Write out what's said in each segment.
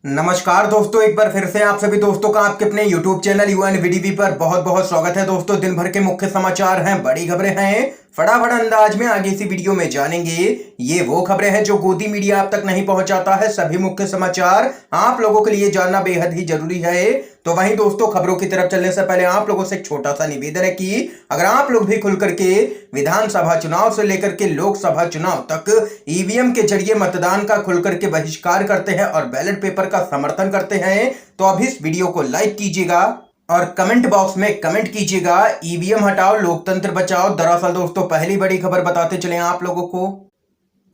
नमस्कार दोस्तों, एक बार फिर से आप सभी दोस्तों का आपके अपने YouTube चैनल यूएनवीडीवी पर बहुत बहुत स्वागत है। दोस्तों, दिन भर के मुख्य समाचार हैं, बड़ी खबरें हैं, फटाफट अंदाज में आगे इसी वीडियो में जानेंगे। ये वो खबरें हैं जो गोदी मीडिया आप तक नहीं पहुंचाता है। सभी मुख्य समाचार आप लोगों के लिए जानना बेहद ही जरूरी है। तो वहीं दोस्तों, खबरों की तरफ चलने से पहले आप लोगों से एक छोटा सा निवेदन है कि अगर आप लोग भी खुल करके विधानसभा चुनाव से लेकर के लोकसभा चुनाव तक ईवीएम के जरिए मतदान का खुल करके बहिष्कार करते हैं और बैलेट पेपर का समर्थन करते हैं, तो अभी इस वीडियो को लाइक कीजिएगा और कमेंट बॉक्स में कमेंट कीजिएगा, ईवीएम हटाओ लोकतंत्र बचाओ। दरअसल दोस्तों, पहली बड़ी खबर बताते चले आप लोगों को।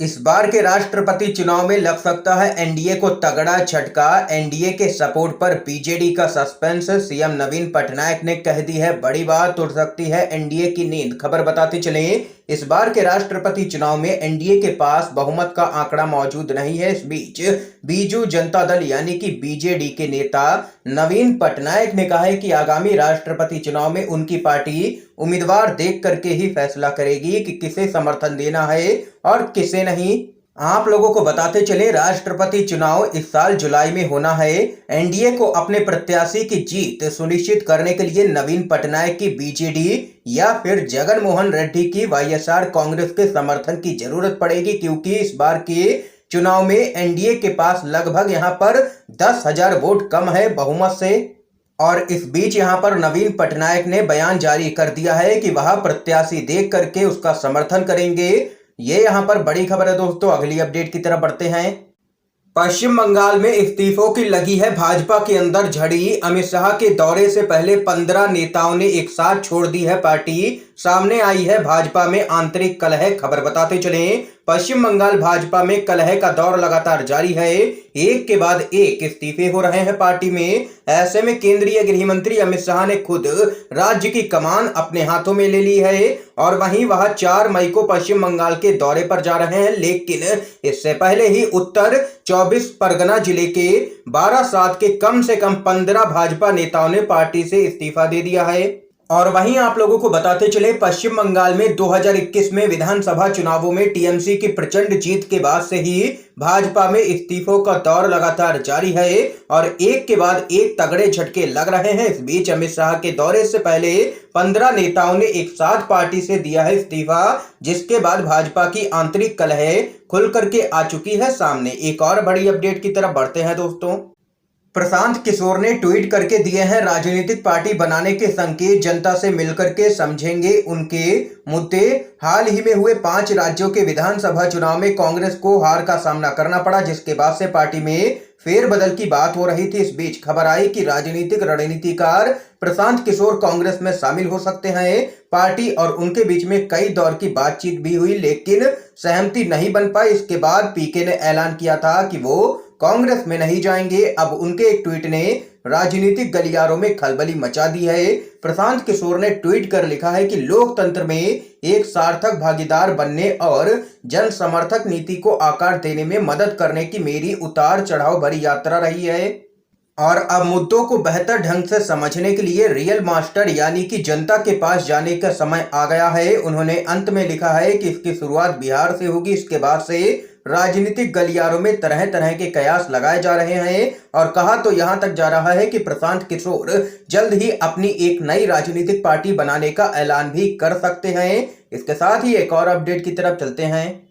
इस बार के राष्ट्रपति चुनाव में लग सकता है एनडीए को तगड़ा झटका। एनडीए के सपोर्ट पर बीजेडी का सस्पेंस। सीएम नवीन पटनायक ने कह दी है बड़ी बात, उड़ सकती है एनडीए की नींद। खबर बताते चले, इस बार के राष्ट्रपति चुनाव में एनडीए के पास बहुमत का आंकड़ा मौजूद नहीं है। इस बीच बीजू जनता दल यानी कि बीजेडी के नेता नवीन पटनायक ने कहा है कि आगामी राष्ट्रपति चुनाव में उनकी पार्टी उम्मीदवार देख करके ही फैसला करेगी कि किसे समर्थन देना है और किसे नहीं। आप लोगों को बताते चले, राष्ट्रपति चुनाव इस साल जुलाई में होना है। एनडीए को अपने प्रत्याशी की जीत सुनिश्चित करने के लिए नवीन पटनायक की बीजेडी या फिर जगन मोहन रेड्डी की वाईएसआर कांग्रेस के समर्थन की जरूरत पड़ेगी, क्योंकि इस बार के चुनाव में एनडीए के पास लगभग यहां पर 10,000 वोट कम है बहुमत से। और इस बीच यहां पर नवीन पटनायक ने बयान जारी कर दिया है कि वह प्रत्याशी देख करके उसका समर्थन करेंगे। ये यहां पर बड़ी खबर है दोस्तों। अगली अपडेट की तरफ बढ़ते हैं। पश्चिम बंगाल में इस्तीफों की लगी है भाजपा के अंदर झड़ी। अमित शाह के दौरे से पहले 15 नेताओं ने एक साथ छोड़ दी है पार्टी। सामने आई है भाजपा में आंतरिक कलह। खबर बताते चले, पश्चिम बंगाल भाजपा में कलह का दौर लगातार जारी है। एक के बाद एक इस्तीफे हो रहे हैं पार्टी में। ऐसे में केंद्रीय गृह मंत्री अमित शाह ने खुद राज्य की कमान अपने हाथों में ले ली है और वहीं वह 4 मई को पश्चिम बंगाल के दौरे पर जा रहे हैं। लेकिन इससे पहले ही उत्तर 24 परगना जिले के 12 के कम से कम 15 भाजपा नेताओं ने पार्टी से इस्तीफा दे दिया है। और वहीं आप लोगों को बताते चले, पश्चिम बंगाल में 2021 में विधानसभा चुनावों में टीएमसी की प्रचंड जीत के बाद से ही भाजपा में इस्तीफों का दौर लगातार जारी है और एक के बाद एक तगड़े झटके लग रहे हैं। इस बीच अमित शाह के दौरे से पहले 15 नेताओं ने एक साथ पार्टी से दिया है इस्तीफा, जिसके बाद भाजपा की आंतरिक कलह खुल करके आ चुकी है सामने। एक और बड़ी अपडेट की तरफ बढ़ते हैं दोस्तों। प्रशांत किशोर ने ट्वीट करके दिए हैं राजनीतिक पार्टी बनाने के संकेत। जनता से मिलकर के समझेंगे उनके मुद्दे। हाल ही में हुए 5 राज्यों के विधानसभा चुनाव में कांग्रेस को हार का सामना करना पड़ा, जिसके बाद से पार्टी में फेरबदल की बात हो रही थी। इस बीच खबर आई कि राजनीतिक रणनीतिकार प्रशांत किशोर कांग्रेस में शामिल हो सकते हैं। पार्टी और उनके बीच में कई दौर की बातचीत भी हुई, लेकिन सहमति नहीं बन पाई। इसके बाद पीके ने ऐलान किया था कि वो कांग्रेस में नहीं जाएंगे। अब उनके एक ट्वीट ने राजनीतिक गलियारों में खलबली मचा दी है। प्रशांत किशोर ने ट्वीट कर लिखा है कि लोकतंत्र में एक सार्थक भागीदार बनने और जन समर्थक नीति को आकार देने में मदद करने की मेरी उतार चढ़ाव भरी यात्रा रही है और अब मुद्दों को बेहतर ढंग से समझने के लिए रियल मास्टर यानी कि जनता के पास जाने का समय आ गया है। उन्होंने अंत में लिखा है कि इसकी शुरुआत बिहार से होगी। इसके बाद से राजनीतिक गलियारों में तरह तरह के कयास लगाए जा रहे हैं और कहा तो यहां तक जा रहा है कि प्रशांत किशोर जल्द ही अपनी एक नई राजनीतिक पार्टी बनाने का ऐलान भी कर सकते हैं। इसके साथ ही एक और अपडेट की तरफ चलते हैं।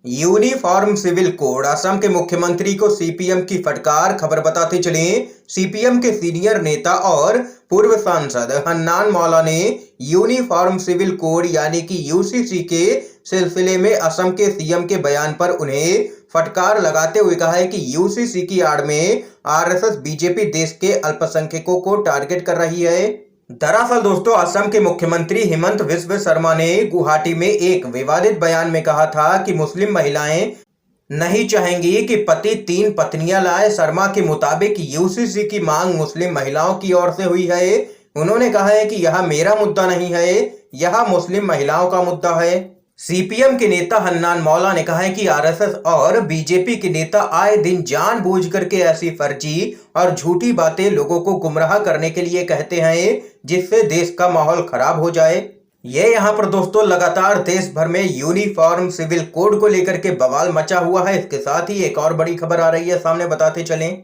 यूनिफॉर्म सिविल कोड, असम के मुख्यमंत्री को सीपीएम की फटकार। खबर बताते चले, सीपीएम के सीनियर नेता और पूर्व सांसद हन्नान मौला ने यूनिफॉर्म सिविल कोड यानी कि यूसीसी के सिलसिले में असम के सीएम के बयान पर उन्हें फटकार लगाते हुए कहा है कि यूसीसी की आड़ में आरएसएस बीजेपी देश के अल्पसंख्यकों को टारगेट कर रही है। दरअसल दोस्तों, असम के मुख्यमंत्री हिमंत बिस्वा शर्मा ने गुवाहाटी में एक विवादित बयान में कहा था कि मुस्लिम महिलाएं नहीं चाहेंगी कि पति 3 पत्नियां लाए। शर्मा के मुताबिक यूसीसी की मांग मुस्लिम महिलाओं की ओर से हुई है। उन्होंने कहा है कि यह मेरा मुद्दा नहीं है, यह मुस्लिम महिलाओं का मुद्दा है। सीपीएम के नेता हन्नान मौला ने कहा है कि आरएसएस और बीजेपी के नेता आए दिन जानबूझ करके ऐसी फर्जी और झूठी बातें लोगों को गुमराह करने के लिए कहते हैं, जिससे देश का माहौल खराब हो जाए। ये यहाँ पर दोस्तों लगातार देश भर में यूनिफॉर्म सिविल कोड को लेकर के बवाल मचा हुआ है। इसके साथ ही एक और बड़ी खबर आ रही है सामने, बताते चलें।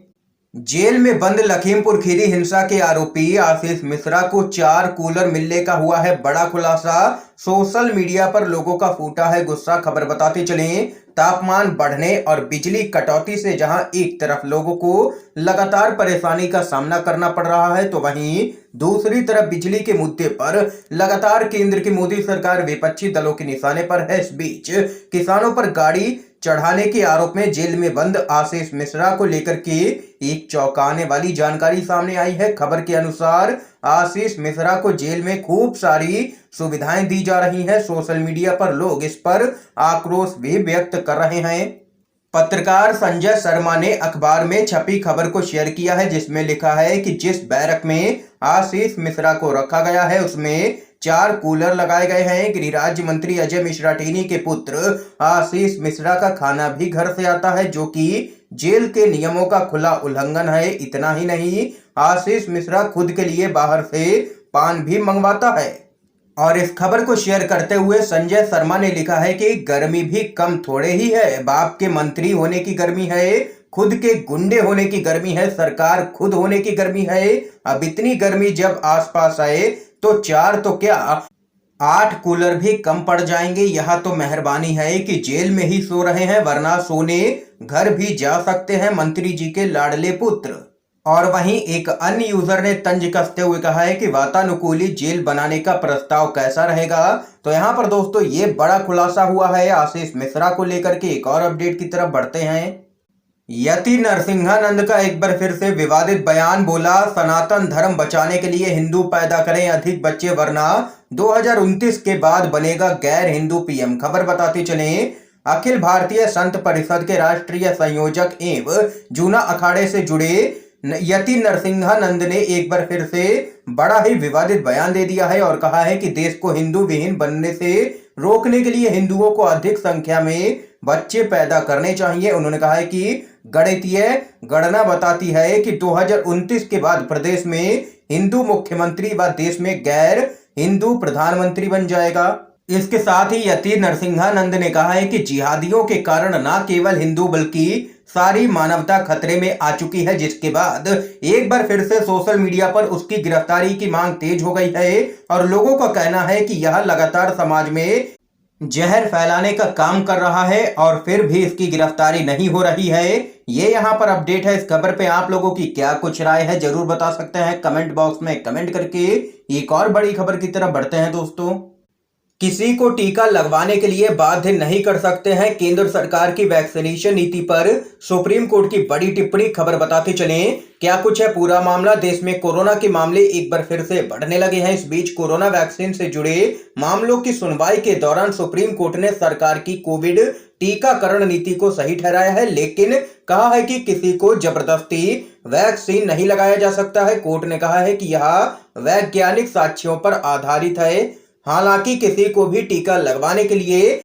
जेल में बंद लखीमपुर खीरी हिंसा के आरोपी आशीष मिश्रा को 4 कूलर मिलने का हुआ है बड़ा खुलासा। सोशल मीडिया पर लोगों का फूटा है गुस्सा। खबर बताते चलें, तापमान बढ़ने और बिजली कटौती से जहां एक तरफ लोगों को लगातार परेशानी का सामना करना पड़ रहा है, तो वहीं दूसरी तरफ बिजली के मुद्दे पर लगातार केंद्र की मोदी सरकार विपक्षी दलों के निशाने पर है। इस बीच किसानों पर गाड़ी चढ़ाने के आरोप में जेल में बंद आशीष मिश्रा को लेकर के एक चौंकाने वाली जानकारी सामने आई है। खबर के अनुसार आशीष मिश्रा को जेल में खूब सारी सुविधाएं दी जा रही हैं। सोशल मीडिया पर लोग इस पर आक्रोश भी व्यक्त कर रहे हैं। पत्रकार संजय शर्मा ने अखबार में छपी खबर को शेयर किया है, जिसमें लिखा है कि जिस बैरक में आशीष मिश्रा को रखा गया है उसमें 4 कूलर लगाए गए हैं। गृह राज्य मंत्री अजय मिश्रा टेनी के पुत्र आशीष मिश्रा का खाना भी घर से आता है, जो कि जेल के नियमों का खुला उल्लंघन है। इतना ही नहीं, आशीष मिश्रा खुद के लिए बाहर से पान भी मंगवाता है। और इस खबर को शेयर करते हुए संजय शर्मा ने लिखा है कि गर्मी भी कम थोड़े ही है, बाप के मंत्री होने की गर्मी है, खुद के गुंडे होने की गर्मी है, सरकार खुद होने की गर्मी है। अब इतनी गर्मी जब आसपास आए तो 4 तो क्या 8 कूलर भी कम पड़ जाएंगे। यह तो मेहरबानी है कि जेल में ही सो रहे हैं, वरना सोने घर भी जा सकते हैं मंत्री जी के लाडले पुत्र। और वहीं एक अन्य यूजर ने तंज कसते हुए कहा है कि वातानुकूलित जेल बनाने का प्रस्ताव कैसा रहेगा। तो यहाँ पर दोस्तों ये बड़ा खुलासा हुआ है आशीष मिश्रा को लेकर के। एक और अपडेट की तरफ बढ़ते हैं। यति नरसिंहानंद का एक बार फिर से विवादित बयान। बोला, सनातन धर्म बचाने के लिए हिंदू पैदा करें अधिक बच्चे, वरना 2029 के बाद बनेगा गैर हिंदू पीएम। खबर बताते चलें, अखिल भारतीय संत परिषद के राष्ट्रीय संयोजक एवं जूना अखाड़े से जुड़े यति नरसिंहानंद ने एक बार फिर से बड़ा ही विवादित बयान दे दिया है और कहा है कि देश को हिंदू विहीन बनने से रोकने के लिए हिंदुओं को अधिक संख्या में बच्चे पैदा करने चाहिए। उन्होंने कहा है कि गणितीय गणना बताती है कि 2029 के बाद प्रदेश में हिंदू मुख्यमंत्री व देश में गैर हिंदू प्रधानमंत्री बन जाएगा। इसके साथ ही यति नरसिंहानंद ने कहा है कि जिहादियों के कारण न केवल हिंदू बल्कि सारी मानवता खतरे में आ चुकी है, जिसके बाद एक बार फिर से सोशल मीडिया पर उसकी गिरफ्तारी की मांग तेज हो गई है और लोगों का कहना है कि यह लगातार समाज में जहर फैलाने का काम कर रहा है और फिर भी इसकी गिरफ्तारी नहीं हो रही है। ये यहाँ पर अपडेट है। इस खबर पे आप लोगों की क्या कुछ राय है जरूर बता सकते हैं कमेंट बॉक्स में कमेंट करके। एक और बड़ी खबर की तरफ बढ़ते हैं दोस्तों। किसी को टीका लगवाने के लिए बाध्य नहीं कर सकते हैं, केंद्र सरकार की वैक्सीनेशन नीति पर सुप्रीम कोर्ट की बड़ी टिप्पणी। खबर बताते चलें, क्या कुछ है पूरा मामला। देश में कोरोना के मामले एक बार फिर से बढ़ने लगे हैं। इस बीच कोरोना वैक्सीन से जुड़े मामलों की सुनवाई के दौरान सुप्रीम कोर्ट ने सरकार की कोविड टीकाकरण नीति को सही ठहराया है, लेकिन कहा है कि किसी को जबरदस्ती वैक्सीन नहीं लगाया जा सकता है। कोर्ट ने कहा है कि यह वैज्ञानिक साक्ष्यों पर आधारित है, हालांकि किसी को भी टीका लगवाने के लिए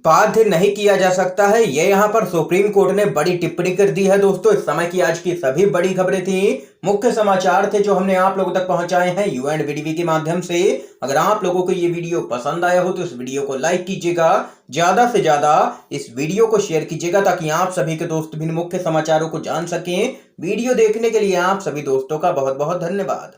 बाध्य नहीं किया जा सकता है। ये यहाँ पर सुप्रीम कोर्ट ने बड़ी टिप्पणी कर दी है। दोस्तों इस समय की आज की सभी बड़ी खबरें थी, मुख्य समाचार थे जो हमने आप लोगों तक पहुंचाए हैं UNVDV के माध्यम से। अगर आप लोगों को ये वीडियो पसंद आया हो तो इस वीडियो को लाइक कीजिएगा, ज्यादा से ज्यादा इस वीडियो को शेयर कीजिएगा ताकि आप सभी के दोस्त भी मुख्य समाचारों को जान सकें। वीडियो देखने के लिए आप सभी दोस्तों का बहुत बहुत धन्यवाद।